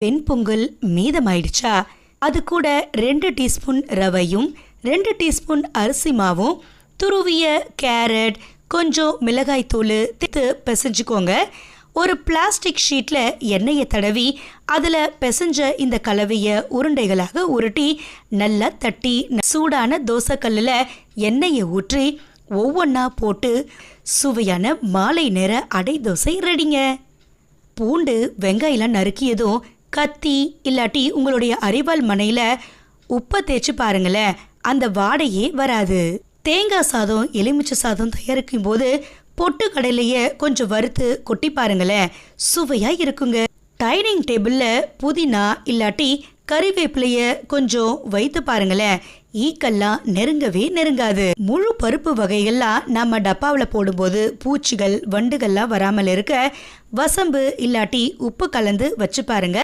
வெண்பொங்கல் மீதமாயிடுச்சா, அது கூட 2 teaspoon ரவையும் 2 teaspoon அரிசி மாவும் துருவிய கேரட் கொஞ்சம் மிளகாய் தூள் சேர்த்து பிசைஞ்சுக்கோங்க. ஒரு பிளாஸ்டிக் ஷீட்ல எண்ணெயை தடவி அதுல பிசைஞ்ச இந்த கலவையை உருண்டைகளாக உருட்டி நல்லா தட்டி சூடான தோசை கல்லுல எண்ணெயை ஊற்றி ஒவ்வொன்றா போட்டு சுவையான மாலை நேர அடை தோசை ரெடிங்க. பூண்டு வெங்காயம் நறுக்கியதும் கத்தி இல்லாட்டி உங்களுடைய அரிவாள் மனையில உப்பை தேய்ச்சி பாருங்களேன், அந்த வாடையே வராது. தேங்காய் சாதம் எலுமிச்சை சாதம் தயாரிக்கும் போது பொட்டு கடலைய கொஞ்சம் வறுத்து கொட்டி பாருங்களேன், சுவையா இருக்குங்க. டைனிங் டேபிள்ல புதினா இல்லாட்டி கறிவேப்பிலைய கொஞ்சம் வைத்து பாருங்களேன், ஈக்கெல்லாம் நெருங்கவே நெருங்காது. முழு பருப்பு வகைகள்லாம் நம்ம டப்பாவில் போடும்போது பூச்சிகள் வண்டுகள்லாம் வராமல் இருக்க வசம்பு இல்லாட்டி உப்பு கலந்து வச்சு பாருங்க.